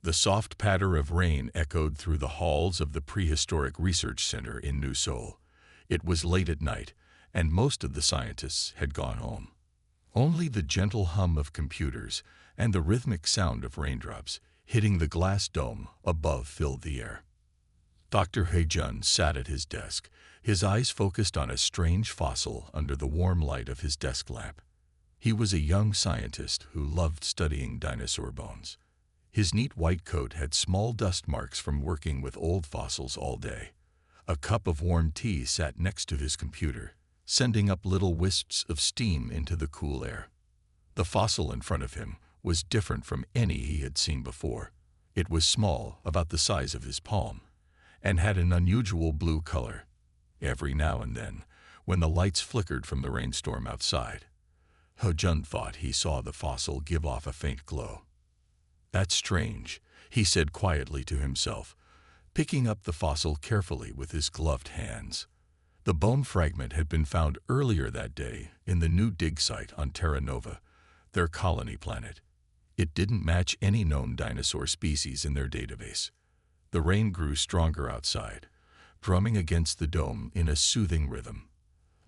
The soft patter of rain echoed through the halls of the Prehistoric Research Center in New Seoul. It was late at night, and most of the scientists had gone home. Only the gentle hum of computers and the rhythmic sound of raindrops hitting the glass dome above filled the air. Dr. Hae-jun sat at his desk, his eyes focused on a strange fossil under the warm light of his desk lamp. He was a young scientist who loved studying dinosaur bones. His neat white coat had small dust marks from working with old fossils all day. A cup of warm tea sat next to his computer, sending up little wisps of steam into the cool air. The fossil in front of him was different from any he had seen before. It was small, about the size of his palm, and had an unusual blue color. Every now and then, when the lights flickered from the rainstorm outside, Hae-jun thought he saw the fossil give off a faint glow. "That's strange," he said quietly to himself, picking up the fossil carefully with his gloved hands. The bone fragment had been found earlier that day in the new dig site on Terra Nova, their colony planet. It didn't match any known dinosaur species in their database. The rain grew stronger outside, drumming against the dome in a soothing rhythm.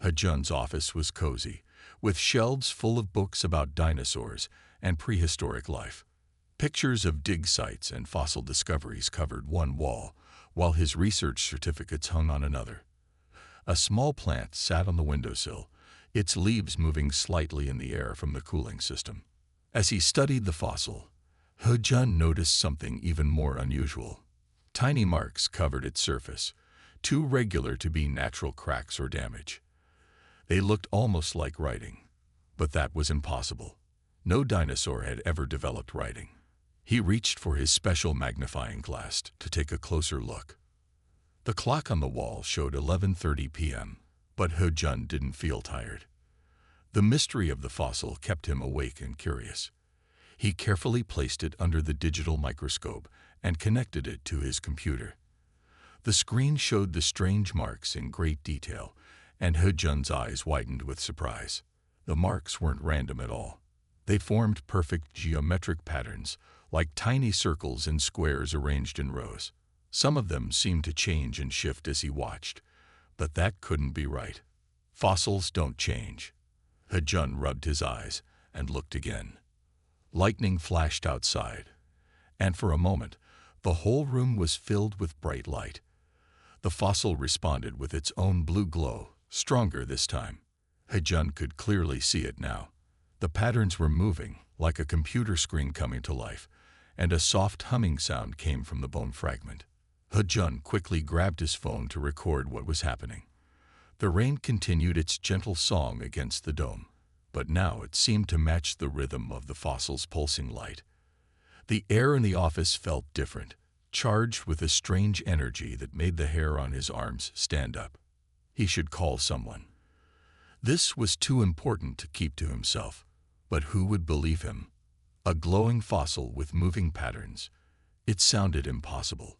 Hae-jun's office was cozy, with shelves full of books about dinosaurs and prehistoric life. Pictures of dig sites and fossil discoveries covered one wall, while his research certificates hung on another. A small plant sat on the windowsill, its leaves moving slightly in the air from the cooling system. As he studied the fossil, Hae-jun noticed something even more unusual. Tiny marks covered its surface, too regular to be natural cracks or damage. They looked almost like writing, but that was impossible. No dinosaur had ever developed writing. He reached for his special magnifying glass to take a closer look. The clock on the wall showed 11:30 p.m., but Hae-jun didn't feel tired. The mystery of the fossil kept him awake and curious. He carefully placed it under the digital microscope and connected it to his computer. The screen showed the strange marks in great detail, and Hae-jun's eyes widened with surprise. The marks weren't random at all. They formed perfect geometric patterns, like tiny circles and squares arranged in rows. Some of them seemed to change and shift as he watched, but that couldn't be right. Fossils don't change. Hae-jun rubbed his eyes and looked again. Lightning flashed outside, and for a moment, the whole room was filled with bright light. The fossil responded with its own blue glow, stronger this time. Hae-jun could clearly see it now. The patterns were moving, like a computer screen coming to life, and a soft humming sound came from the bone fragment. Hae-jun quickly grabbed his phone to record what was happening. The rain continued its gentle song against the dome, but now it seemed to match the rhythm of the fossil's pulsing light. The air in the office felt different, charged with a strange energy that made the hair on his arms stand up. He should call someone. This was too important to keep to himself, but who would believe him? A glowing fossil with moving patterns. It sounded impossible.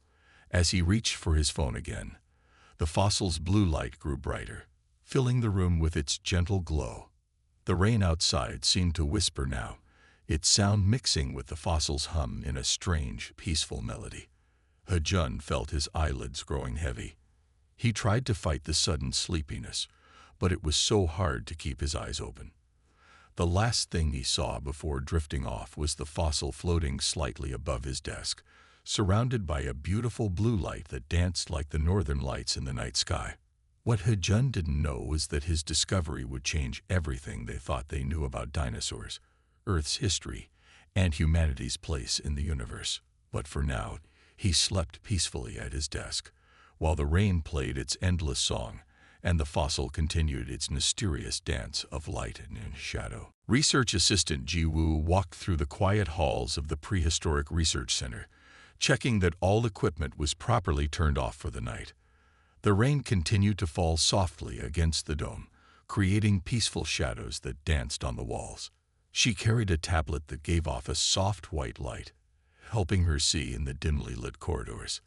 As he reached for his phone again, the fossil's blue light grew brighter, filling the room with its gentle glow. The rain outside seemed to whisper now, its sound mixing with the fossil's hum in a strange, peaceful melody. Hae-jun felt his eyelids growing heavy. He tried to fight the sudden sleepiness, but it was so hard to keep his eyes open. The last thing he saw before drifting off was the fossil floating slightly above his desk, surrounded by a beautiful blue light that danced like the northern lights in the night sky. What Hae-jun didn't know was that his discovery would change everything they thought they knew about dinosaurs, Earth's history, and humanity's place in the universe. But for now, he slept peacefully at his desk, while the rain played its endless song, and the fossil continued its mysterious dance of light and shadow. Research assistant Ji-woo walked through the quiet halls of the Prehistoric Research Center, checking that all equipment was properly turned off for the night. The rain continued to fall softly against the dome, creating peaceful shadows that danced on the walls. She carried a tablet that gave off a soft white light, helping her see in the dimly lit corridors.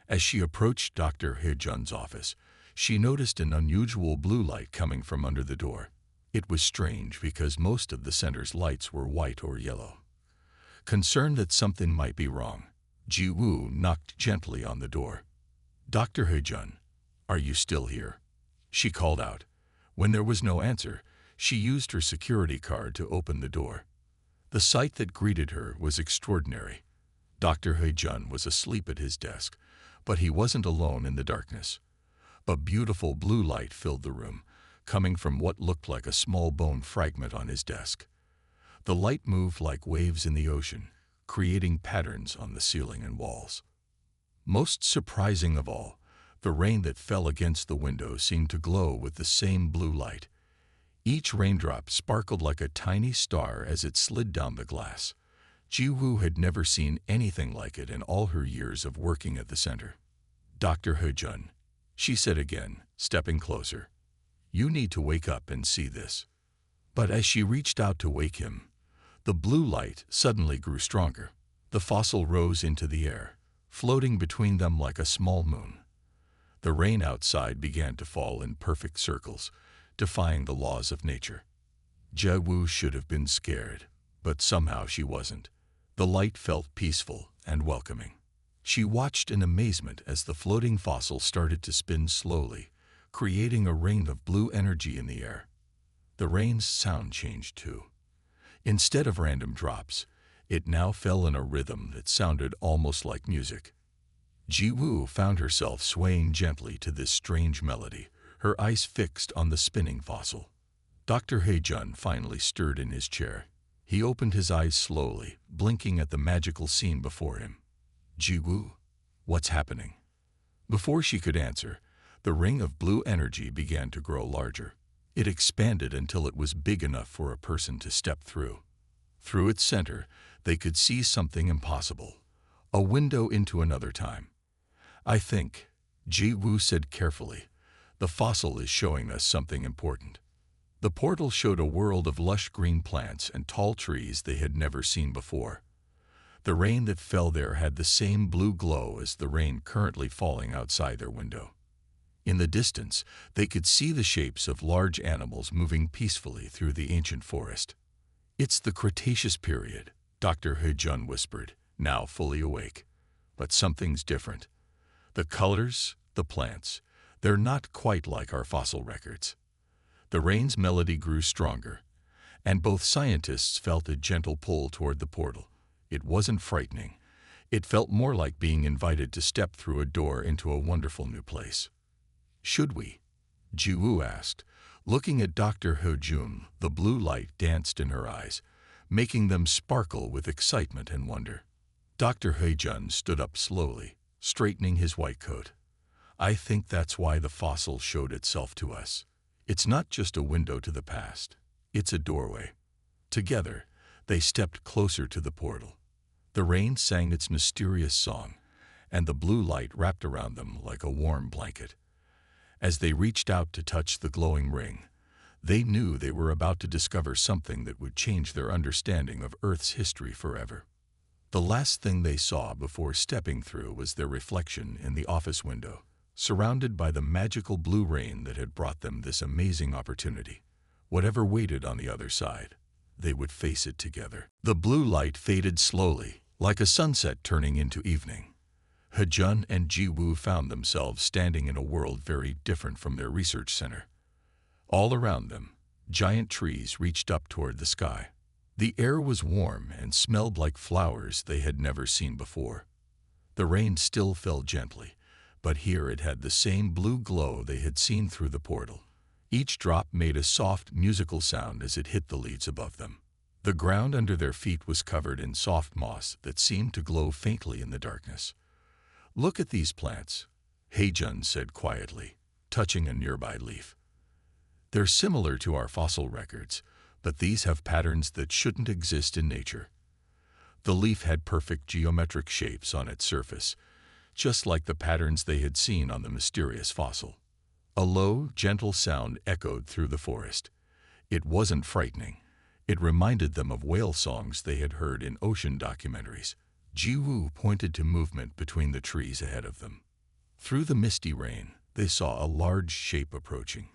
As she approached Dr. Hae-jun's office, she noticed an unusual blue light coming from under the door. It was strange because most of the center's lights were white or yellow. Concerned that something might be wrong, Ji-woo knocked gently on the door. "Dr. Heijun, are you still here?" she called out. When there was no answer, she used her security card to open the door. The sight that greeted her was extraordinary. Dr. Heijun was asleep at his desk, but he wasn't alone in the darkness. A beautiful blue light filled the room, coming from what looked like a small bone fragment on his desk. The light moved like waves in the ocean, creating patterns on the ceiling and walls. Most surprising of all, the rain that fell against the window seemed to glow with the same blue light. Each raindrop sparkled like a tiny star as it slid down the glass. Ji-woo had never seen anything like it in all her years of working at the center. "Dr. Heijun," she said again, stepping closer. "You need to wake up and see this." But as she reached out to wake him, the blue light suddenly grew stronger. The fossil rose into the air, floating between them like a small moon. The rain outside began to fall in perfect circles, defying the laws of nature. Ji-woo should have been scared, but somehow she wasn't. The light felt peaceful and welcoming. She watched in amazement as the floating fossil started to spin slowly, creating a ring of blue energy in the air. The rain's sound changed too. Instead of random drops, it now fell in a rhythm that sounded almost like music. Ji-woo found herself swaying gently to this strange melody, her eyes fixed on the spinning fossil. Dr. Heijun finally stirred in his chair. He opened his eyes slowly, blinking at the magical scene before him. "Ji-woo, what's happening?" Before she could answer, the ring of blue energy began to grow larger. It expanded until it was big enough for a person to step through. Through its center, they could see something impossible, a window into another time. "I think," Ji-woo said carefully, "the fossil is showing us something important." The portal showed a world of lush green plants and tall trees they had never seen before. The rain that fell there had the same blue glow as the rain currently falling outside their window. In the distance, they could see the shapes of large animals moving peacefully through the ancient forest. "It's the Cretaceous period," Dr. Heijun whispered, now fully awake. "But something's different. The colors, the plants, they're not quite like our fossil records." The rain's melody grew stronger, and both scientists felt a gentle pull toward the portal. It wasn't frightening. It felt more like being invited to step through a door into a wonderful new place. "Should we?" Ji-woo asked. Looking at Dr. Heijun, the blue light danced in her eyes, making them sparkle with excitement and wonder. Dr. Heijun stood up slowly, straightening his white coat. "I think that's why the fossil showed itself to us. It's not just a window to the past. It's a doorway." Together, they stepped closer to the portal. The rain sang its mysterious song, and the blue light wrapped around them like a warm blanket. As they reached out to touch the glowing ring, they knew they were about to discover something that would change their understanding of Earth's history forever. The last thing they saw before stepping through was their reflection in the office window, surrounded by the magical blue rain that had brought them this amazing opportunity. Whatever waited on the other side, they would face it together. The blue light faded slowly, like a sunset turning into evening. Heijun and Ji-woo found themselves standing in a world very different from their research center. All around them, giant trees reached up toward the sky. The air was warm and smelled like flowers they had never seen before. The rain still fell gently, but here it had the same blue glow they had seen through the portal. Each drop made a soft, musical sound as it hit the leaves above them. The ground under their feet was covered in soft moss that seemed to glow faintly in the darkness. "Look at these plants," Heijun said quietly, touching a nearby leaf. "They're similar to our fossil records, but these have patterns that shouldn't exist in nature." The leaf had perfect geometric shapes on its surface, just like the patterns they had seen on the mysterious fossil. A low, gentle sound echoed through the forest. It wasn't frightening. It reminded them of whale songs they had heard in ocean documentaries. Ji-woo pointed to movement between the trees ahead of them. Through the misty rain, they saw a large shape approaching.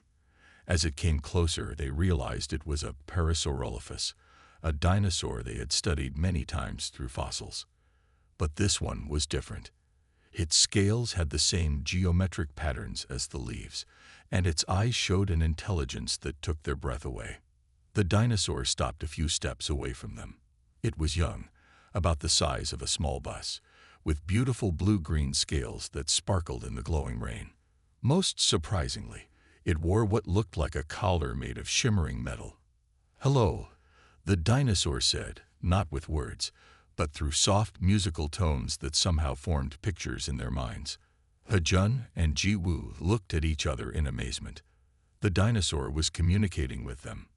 As it came closer, they realized it was a Parasaurolophus, a dinosaur they had studied many times through fossils. But this one was different. Its scales had the same geometric patterns as the leaves, and its eyes showed an intelligence that took their breath away. The dinosaur stopped a few steps away from them. It was young, about the size of a small bus, with beautiful blue-green scales that sparkled in the glowing rain. Most surprisingly, it wore what looked like a collar made of shimmering metal. "Hello," the dinosaur said, not with words, but through soft musical tones that somehow formed pictures in their minds. He-Jun and Ji-Woo looked at each other in amazement. The dinosaur was communicating with them.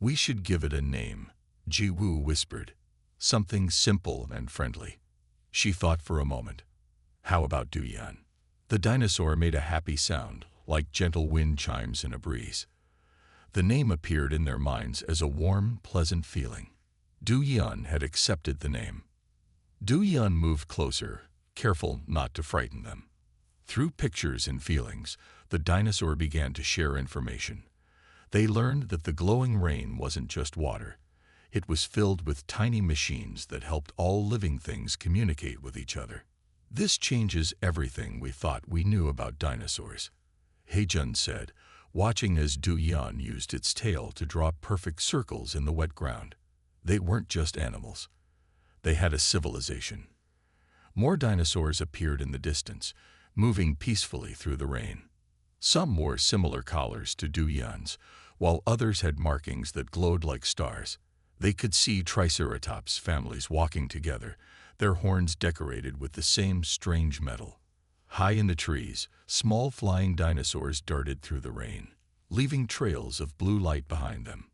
"We should give it a name," Ji-Woo whispered. "Something simple and friendly." She thought for a moment. "How about Du-Yan?" The dinosaur made a happy sound, like gentle wind chimes in a breeze. The name appeared in their minds as a warm, pleasant feeling. Du-Yan had accepted the name. Du-Yan moved closer, careful not to frighten them. Through pictures and feelings, the dinosaur began to share information. They learned that the glowing rain wasn't just water. It was filled with tiny machines that helped all living things communicate with each other. "This changes everything we thought we knew about dinosaurs," He-Jun said, watching as Du-Yan used its tail to draw perfect circles in the wet ground. They weren't just animals. They had a civilization. More dinosaurs appeared in the distance, moving peacefully through the rain. Some wore similar collars to Du-Yan's, while others had markings that glowed like stars. They could see Triceratops families walking together, their horns decorated with the same strange metal. High in the trees, small flying dinosaurs darted through the rain, leaving trails of blue light behind them.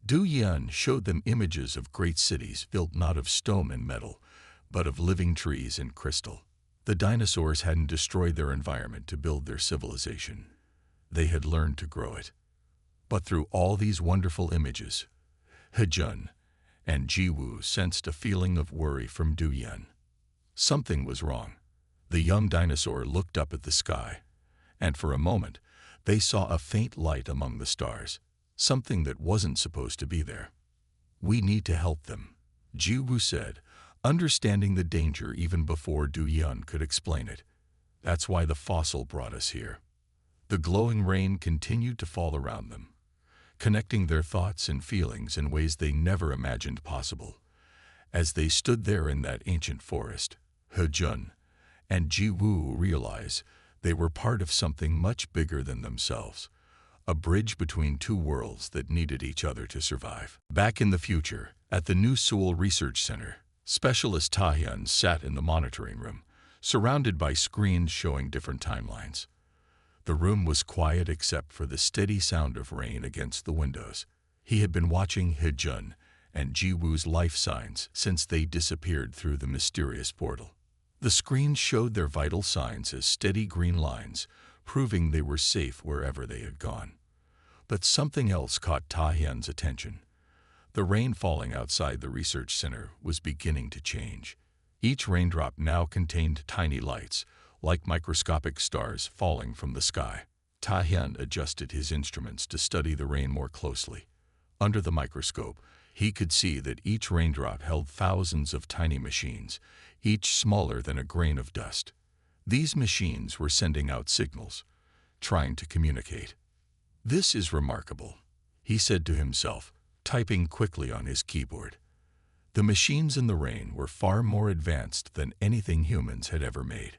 Du-Yan showed them images of great cities built not of stone and metal, but of living trees and crystal. The dinosaurs hadn't destroyed their environment to build their civilization. They had learned to grow it. But through all these wonderful images, He-Jun and Ji-Woo sensed a feeling of worry from Du-Yan. Something was wrong. The young dinosaur looked up at the sky, and for a moment, they saw a faint light among the stars, something that wasn't supposed to be there. "We need to help them," Ji-Woo said, understanding the danger even before Du-Yan could explain it. "That's why the fossil brought us here." The glowing rain continued to fall around them, connecting their thoughts and feelings in ways they never imagined possible. As they stood there in that ancient forest, He-Jun and Ji-Woo realized they were part of something much bigger than themselves, a bridge between two worlds that needed each other to survive. Back in the future, at the New Seoul Research Center, Specialist Ta-Hyun sat in the monitoring room, surrounded by screens showing different timelines. The room was quiet except for the steady sound of rain against the windows. He had been watching He-Jun and Ji-Woo's life signs since they disappeared through the mysterious portal. The screens showed their vital signs as steady green lines, proving they were safe wherever they had gone. But something else caught Ta-Hyun's attention. The rain falling outside the research center was beginning to change. Each raindrop now contained tiny lights, like microscopic stars falling from the sky. Ta-Hyun adjusted his instruments to study the rain more closely. Under the microscope, he could see that each raindrop held thousands of tiny machines, each smaller than a grain of dust. These machines were sending out signals, trying to communicate. "This is remarkable," he said to himself, typing quickly on his keyboard. The machines in the rain were far more advanced than anything humans had ever made.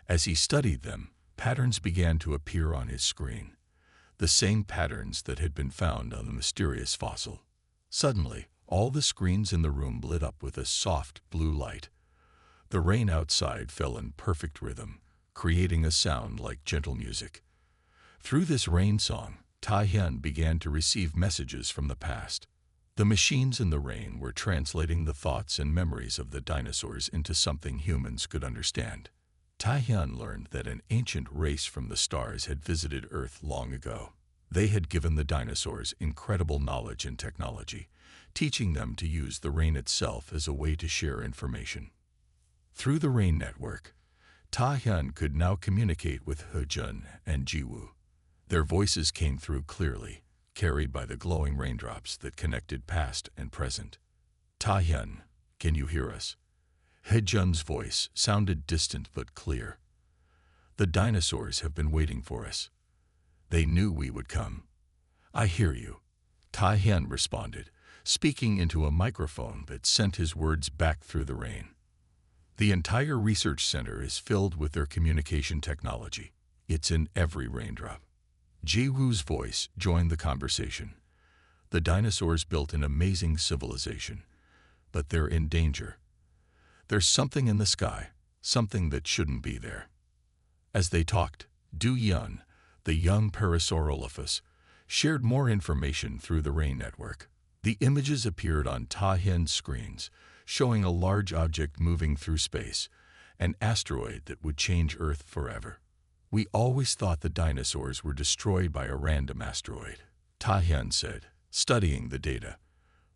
As he studied them, patterns began to appear on his screen, the same patterns that had been found on the mysterious fossil. Suddenly, all the screens in the room lit up with a soft blue light. The rain outside fell in perfect rhythm, creating a sound like gentle music. Through this rain song, Ta-Hyun began to receive messages from the past. The machines in the rain were translating the thoughts and memories of the dinosaurs into something humans could understand. Ta-Hyun learned that an ancient race from the stars had visited Earth long ago. They had given the dinosaurs incredible knowledge and technology, teaching them to use the rain itself as a way to share information. Through the rain network, Ta-Hyun could now communicate with He-Jun and Ji-Woo. Their voices came through clearly, carried by the glowing raindrops that connected past and present. "Ta-Hyun, can you hear us?" Hejun's voice sounded distant but clear. "The dinosaurs have been waiting for us. They knew we would come." "I hear you," Tai-Hien responded, speaking into a microphone that sent his words back through the rain. "The entire research center is filled with their communication technology. It's in every raindrop." Ji-Woo's voice joined the conversation. "The dinosaurs built an amazing civilization, but they're in danger. There's something in the sky, something that shouldn't be there." As they talked, Du Yun, the young Parasaurolophus, shared more information through the rain network. The images appeared on Tai-Hien's screens, showing a large object moving through space, an asteroid that would change Earth forever. "We always thought the dinosaurs were destroyed by a random asteroid," Tai-Hien said, studying the data.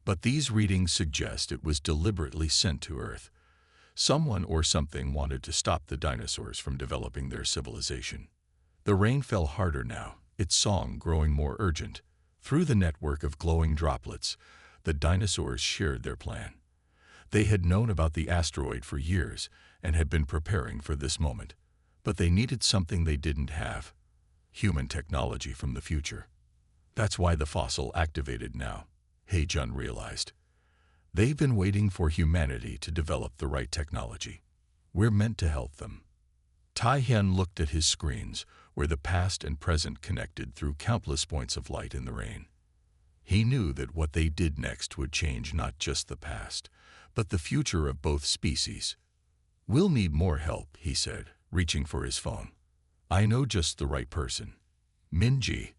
"But these readings suggest it was deliberately sent to Earth. Someone or something wanted to stop the dinosaurs from developing their civilization." The rain fell harder now, its song growing more urgent. Through the network of glowing droplets, the dinosaurs shared their plan. They had known about the asteroid for years and had been preparing for this moment. But they needed something they didn't have: human technology from the future. That's why the fossil activated now, Hejun realized. They've been waiting for humanity to develop the right technology. We're meant to help them. Tai-Hien looked at his screens, where the past and present connected through countless points of light in the rain. He knew that what they did next would change not just the past, but the future of both species. "We'll need more help," he said, reaching for his phone. "I know just the right person. Minji.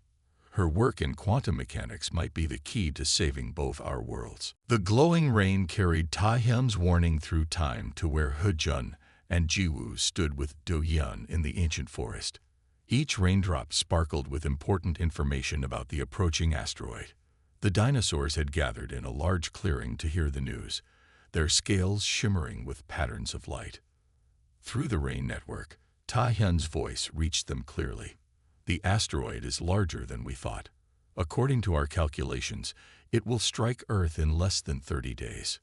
Her work in quantum mechanics might be the key to saving both our worlds." The glowing rain carried Tai-Hien's warning through time to where Hejun and Ji-Woo stood with Du Yun in the ancient forest. Each raindrop sparkled with important information about the approaching asteroid. The dinosaurs had gathered in a large clearing to hear the news, their scales shimmering with patterns of light. Through the rain network, Tai-Hien's voice reached them clearly. "The asteroid is larger than we thought. According to our calculations, it will strike Earth in less than 30 days.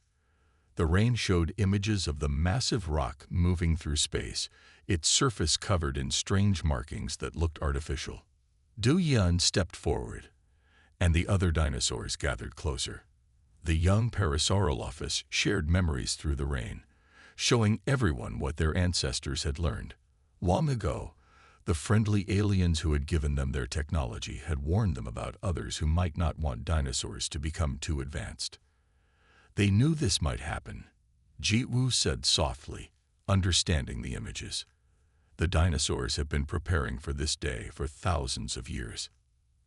The rain showed images of the massive rock moving through space, its surface covered in strange markings that looked artificial. Du Yun stepped forward, and the other dinosaurs gathered closer. The young Parasaurolophus shared memories through the rain, showing everyone what their ancestors had learned. Long ago, the friendly aliens who had given them their technology had warned them about others who might not want dinosaurs to become too advanced. They knew this might happen, Ji-Woo said softly, understanding the images. The dinosaurs have been preparing for this day for thousands of years.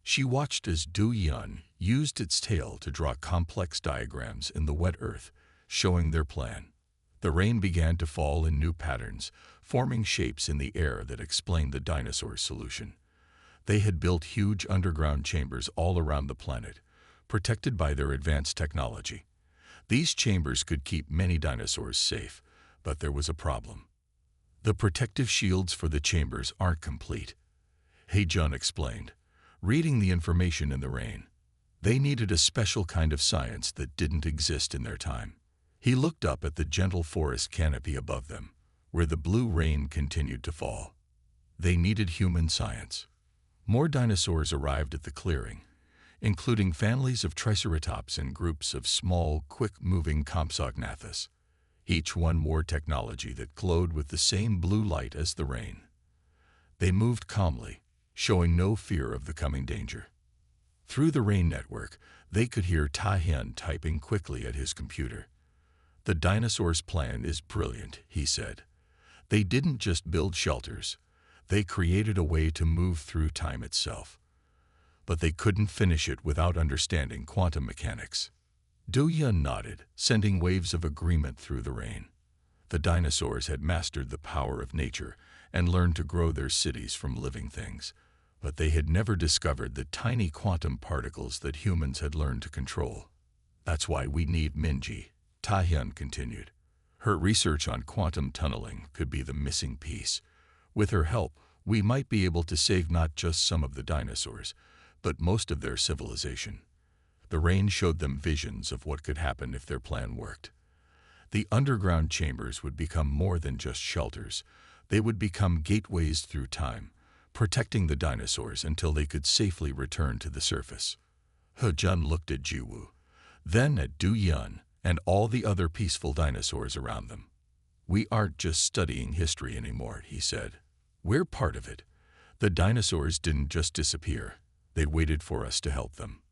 She watched as Du Yun used its tail to draw complex diagrams in the wet earth, showing their plan. The rain began to fall in new patterns, forming shapes in the air that explained the dinosaurs' solution. They had built huge underground chambers all around the planet, protected by their advanced technology. These chambers could keep many dinosaurs safe, but there was a problem. The protective shields for the chambers aren't complete, Hejun explained, reading the information in the rain. They needed a special kind of science that didn't exist in their time. He looked up at the gentle forest canopy above them, where the blue rain continued to fall. They needed human science. More dinosaurs arrived at the clearing, including families of Triceratops and groups of small, quick-moving Compsognathus. Each one wore technology that glowed with the same blue light as the rain. They moved calmly, showing no fear of the coming danger. Through the rain network, they could hear Tai-Hien typing quickly at his computer. "The dinosaurs' plan is brilliant," he said. "They didn't just build shelters. They created a way to move through time itself. But they couldn't finish it without understanding quantum mechanics." Du Yun nodded, sending waves of agreement through the rain. The dinosaurs had mastered the power of nature and learned to grow their cities from living things, but they had never discovered the tiny quantum particles that humans had learned to control. "That's why we need Minji," Tai-Hien continued. "Her research on quantum tunneling could be the missing piece. With her help, we might be able to save not just some of the dinosaurs, but most of their civilization." The rain showed them visions of what could happen if their plan worked. The underground chambers would become more than just shelters. They would become gateways through time, protecting the dinosaurs until they could safely return to the surface. He Jun looked at Jiwoo, then at Du Yun and all the other peaceful dinosaurs around them. "We aren't just studying history anymore," he said. "We're part of it." The dinosaurs didn't just disappear. They waited for us to help them.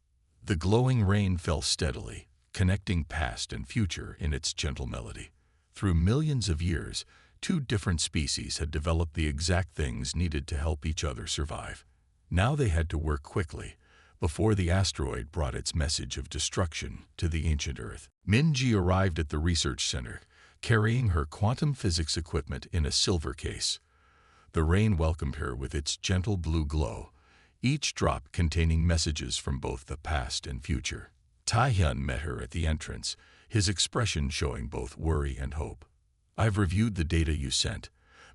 The glowing rain fell steadily, connecting past and future in its gentle melody. Through millions of years, two different species had developed the exact things needed to help each other survive. Now they had to work quickly, before the asteroid brought its message of destruction to the ancient Earth. Minji arrived at the research center, carrying her quantum physics equipment in a silver case. The rain welcomed her with its gentle blue glow, each drop containing messages from both the past and future. Taehyun met her at the entrance, his expression showing both worry and hope. "I've reviewed the data you sent,"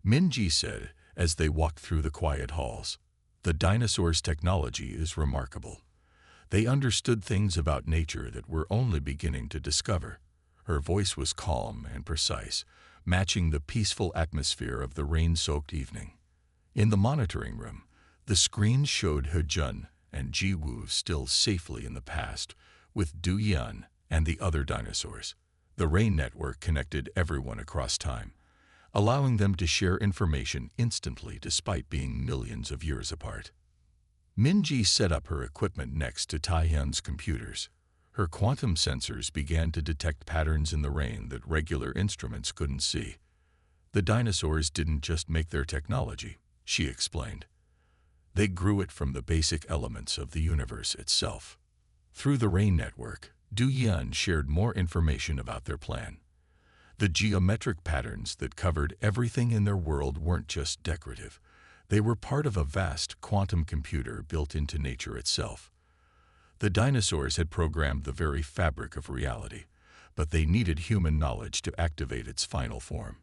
Minji said as they walked through the quiet halls. "The dinosaurs' technology is remarkable. They understood things about nature that we're only beginning to discover." Her voice was calm and precise, matching the peaceful atmosphere of the rain-soaked evening. In the monitoring room, the screen showed He Jun and Jiwoo still safely in the past, with Du Yun and the other dinosaurs. The rain network connected everyone across time, allowing them to share information instantly despite being millions of years apart. Minji set up her equipment next to Taehyun's computers. Her quantum sensors began to detect patterns in the rain that regular instruments couldn't see. "The dinosaurs didn't just make their technology," she explained. "They grew it from the basic elements of the universe itself." Through the rain network, Du Yun shared more information about their plan. The geometric patterns that covered everything in their world weren't just decorative. They were part of a vast quantum computer built into nature itself. The dinosaurs had programmed the very fabric of reality, but they needed human knowledge to activate its final form.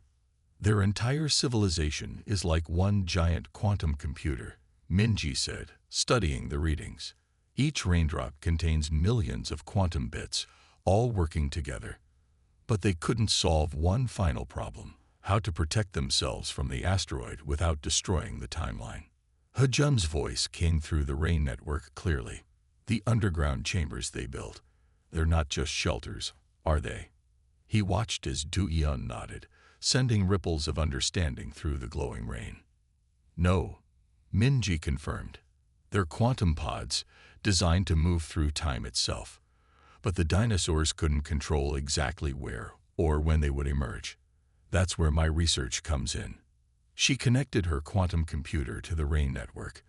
"Their entire civilization is like one giant quantum computer," Minji said, studying the readings. "Each raindrop contains millions of quantum bits, all working together. But they couldn't solve one final problem: how to protect themselves from the asteroid without destroying the timeline." He Jun's voice came through the rain network clearly. "The underground chambers they built, they're not just shelters, are they?" He watched as Du Yun nodded, sending ripples of understanding through the glowing rain. "No," Minji confirmed. "They're quantum pods, designed to move through time itself. But the dinosaurs couldn't control exactly where or when they would emerge. That's where my research comes in." She connected her quantum computer to the rain network,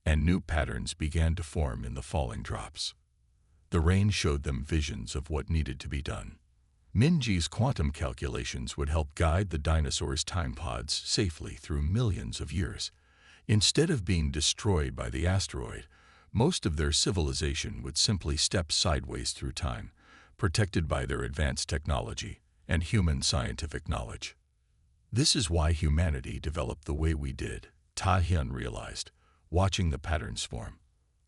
and new patterns began to form in the falling drops. The rain showed them visions of what needed to be done. Minji's quantum calculations would help guide the dinosaurs' time pods safely through millions of years. Instead of being destroyed by the asteroid, most of their civilization would simply step sideways through time, protected by their advanced technology and human scientific knowledge. "This is why humanity developed the way we did," Taehyun realized, watching the patterns form.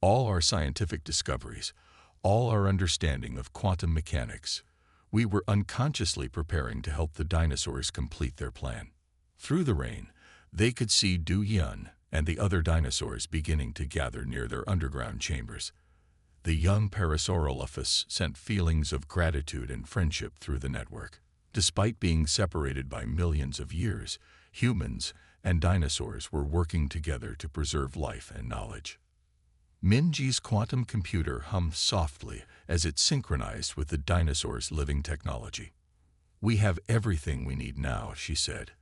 "All our scientific discoveries, all our understanding of quantum mechanics, we were unconsciously preparing to help the dinosaurs complete their plan." Through the rain, they could see Du Yun and the other dinosaurs beginning to gather near their underground chambers. The young Parasaurolophus sent feelings of gratitude and friendship through the network. Despite being separated by millions of years, humans and dinosaurs were working together to preserve life and knowledge. Minji's quantum computer hummed softly as it synchronized with the dinosaurs' living technology. "We have everything we need now," she said.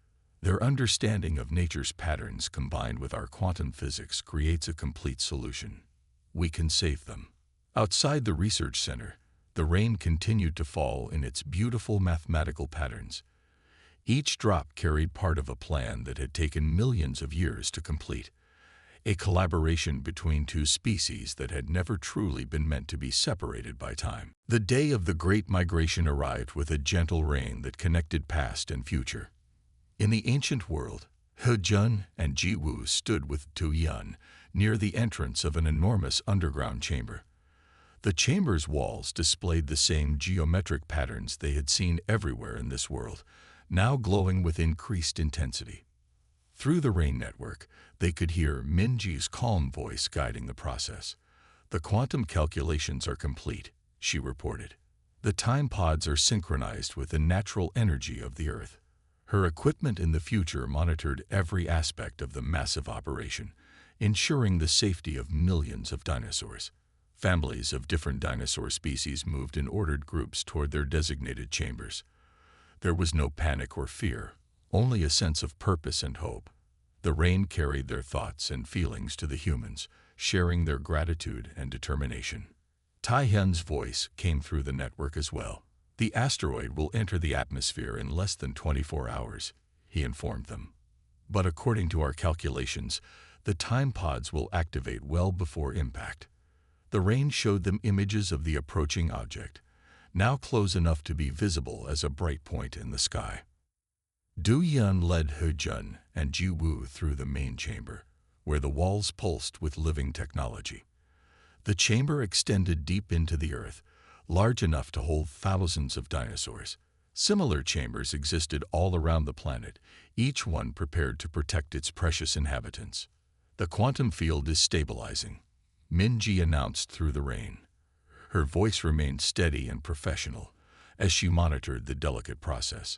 "Their understanding of nature's patterns combined with our quantum physics creates a complete solution. We can save them." Outside the research center, the rain continued to fall in its beautiful mathematical patterns. Each drop carried part of a plan that had taken millions of years to complete, a collaboration between two species that had never truly been meant to be separated by time. The day of the Great Migration arrived with a gentle rain that connected past and future. In the ancient world, He Jun and Jiwoo stood with Du Yun near the entrance of an enormous underground chamber. The chamber's walls displayed the same geometric patterns they had seen everywhere in this world, now glowing with increased intensity. Through the rain network, they could hear Minji's calm voice guiding the process. "The quantum calculations are complete," she reported. "The time pods are synchronized with the natural energy of the Earth." Her equipment in the future monitored every aspect of the massive operation, ensuring the safety of millions of dinosaurs. Families of different dinosaur species moved in ordered groups toward their designated chambers. There was no panic or fear, only a sense of purpose and hope. The rain carried their thoughts and feelings to the humans, sharing their gratitude and determination. Tai-Hyun's voice came through the network as well. "The asteroid will enter the atmosphere in less than 24 hours, he informed them. "But according to our calculations, the time pods will activate well before impact." The rain showed them images of the approaching object, now close enough to be visible as a bright point in the sky. Du-Yun led He-Jun and Ji-Woo through the main chamber, where the walls pulsed with living technology. The chamber extended deep into the Earth, large enough to hold thousands of dinosaurs. Similar chambers existed all around the planet, each one prepared to protect its precious inhabitants. "The quantum field is stabilizing," Minji announced through the rain. Her voice remained steady and professional as she monitored the delicate process.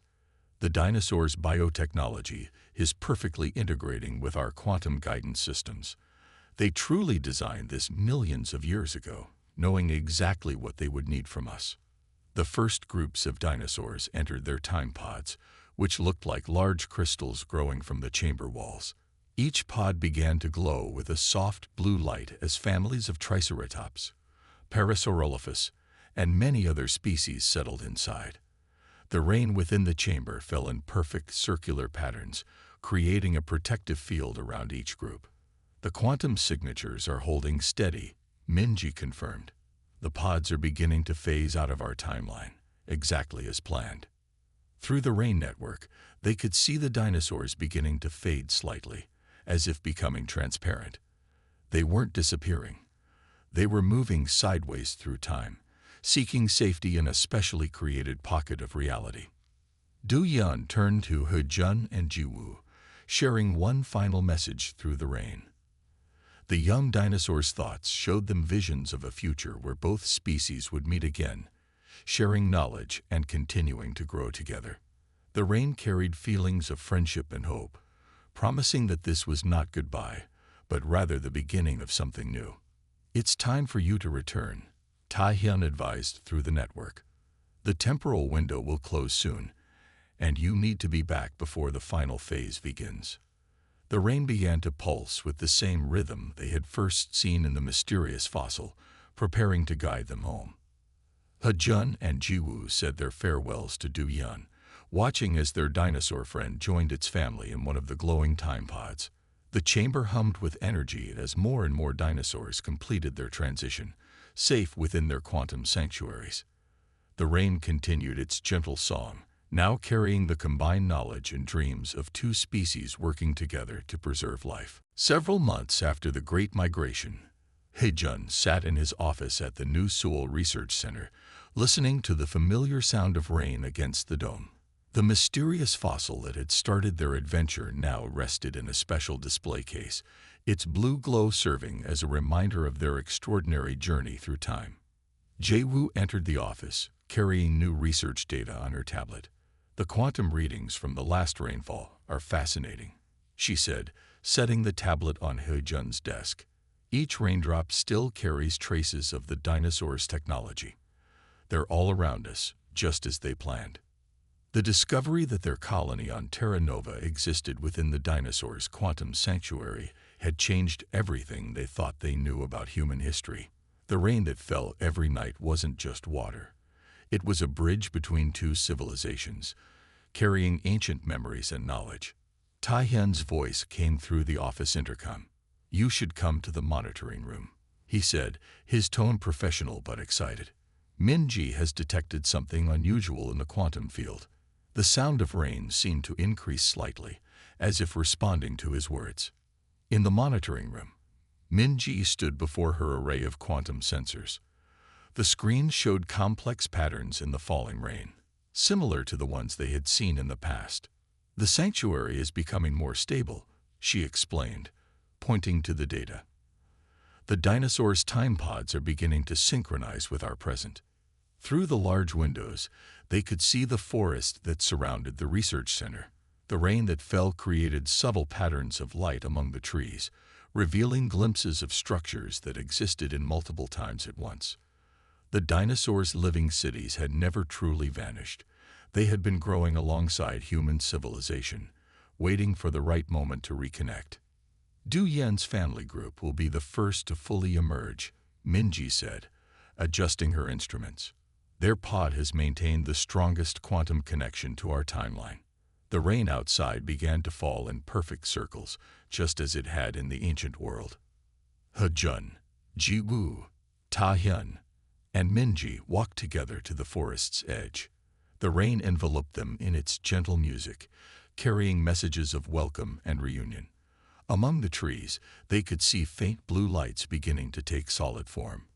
"The dinosaur's biotechnology is perfectly integrating with our quantum guidance systems. They truly designed this millions of years ago, knowing exactly what they would need from us." The first groups of dinosaurs entered their time pods, which looked like large crystals growing from the chamber walls. Each pod began to glow with a soft blue light as families of Triceratops, Parasaurolophus, and many other species settled inside. The rain within the chamber fell in perfect circular patterns, creating a protective field around each group. "The quantum signatures are holding steady," Minji confirmed. "The pods are beginning to phase out of our timeline, exactly as planned." Through the rain network, they could see the dinosaurs beginning to fade slightly, as if becoming transparent. They weren't disappearing. They were moving sideways through time, seeking safety in a specially created pocket of reality. Du-Yun turned to He-Jun and Ji-Woo, sharing one final message through the rain. The young dinosaurs' thoughts showed them visions of a future where both species would meet again, sharing knowledge and continuing to grow together. The rain carried feelings of friendship and hope, promising that this was not goodbye, but rather the beginning of something new. "It's time for you to return," Tai-Hyun advised through the network. "The temporal window will close soon, and you need to be back before the final phase begins." The rain began to pulse with the same rhythm they had first seen in the mysterious fossil, preparing to guide them home. He-Jun and Ji-Woo said their farewells to Du-Yun, watching as their dinosaur friend joined its family in one of the glowing time pods. The chamber hummed with energy as more and more dinosaurs completed their transition, safe within their quantum sanctuaries. The rain continued its gentle song, now carrying the combined knowledge and dreams of two species working together to preserve life. Several months after the Great Migration, He-Jun sat in his office at the New Seoul Research Center, listening to the familiar sound of rain against the dome. The mysterious fossil that had started their adventure now rested in a special display case, its blue glow serving as a reminder of their extraordinary journey through time. Ji-Woo entered the office, carrying new research data on her tablet. "The quantum readings from the last rainfall are fascinating," she said, setting the tablet on He-Jun's desk. "Each raindrop still carries traces of the dinosaurs' technology. They're all around us, just as they planned." The discovery that their colony on Terra Nova existed within the dinosaurs' quantum sanctuary had changed everything they thought they knew about human history. The rain that fell every night wasn't just water. It was a bridge between two civilizations, carrying ancient memories and knowledge. Tai-Hyun's voice came through the office intercom. "You should come to the monitoring room," he said, his tone professional but excited. "Minji has detected something unusual in the quantum field." The sound of rain seemed to increase slightly, as if responding to his words. In the monitoring room, Minji stood before her array of quantum sensors. The screen showed complex patterns in the falling rain, similar to the ones they had seen in the past. "The sanctuary is becoming more stable," she explained, pointing to the data. "The dinosaurs' time pods are beginning to synchronize with our present." Through the large windows, they could see the forest that surrounded the research center. The rain that fell created subtle patterns of light among the trees, revealing glimpses of structures that existed in multiple times at once. The dinosaurs' living cities had never truly vanished. They had been growing alongside human civilization, waiting for the right moment to reconnect. "Du Yan's family group will be the first to fully emerge," Minji said, adjusting her instruments. "Their pod has maintained the strongest quantum connection to our timeline." The rain outside began to fall in perfect circles, just as it had in the ancient world. He-jun, Ji-woo, Ta-hyun, and Minji walked together to the forest's edge. The rain enveloped them in its gentle music, carrying messages of welcome and reunion. Among the trees, they could see faint blue lights beginning to take solid form.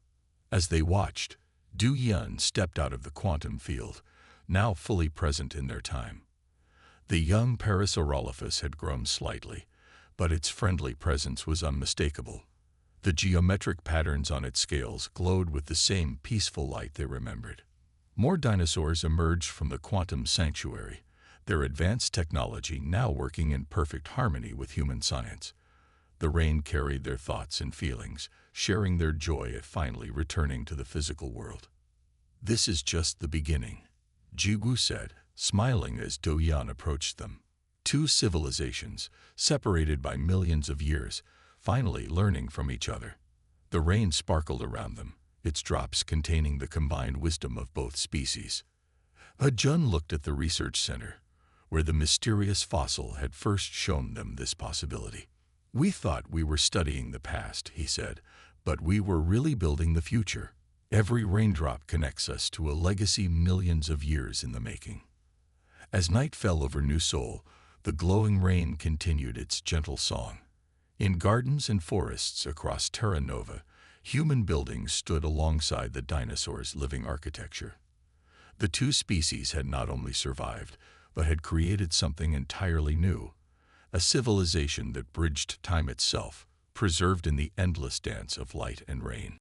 As they watched, Du Yan stepped out of the quantum field, now fully present in their time. The young Parasaurolophus had grown slightly, but its friendly presence was unmistakable. The geometric patterns on its scales glowed with the same peaceful light they remembered. More dinosaurs emerged from the quantum sanctuary, their advanced technology now working in perfect harmony with human science. The rain carried their thoughts and feelings, sharing their joy at finally returning to the physical world. "This is just the beginning," Ji-woo said, smiling as Do Yan approached them. Two civilizations, separated by millions of years, finally learning from each other. The rain sparkled around them, its drops containing the combined wisdom of both species. He-jun looked at the research center, where the mysterious fossil had first shown them this possibility. "We thought we were studying the past," he said, "but we were really building the future. Every raindrop connects us to a legacy millions of years in the making." As night fell over New Seoul, the glowing rain continued its gentle song. In gardens and forests across Terra Nova, human buildings stood alongside the dinosaurs' living architecture. The two species had not only survived, but had created something entirely new, a civilization that bridged time itself, preserved in the endless dance of light and rain.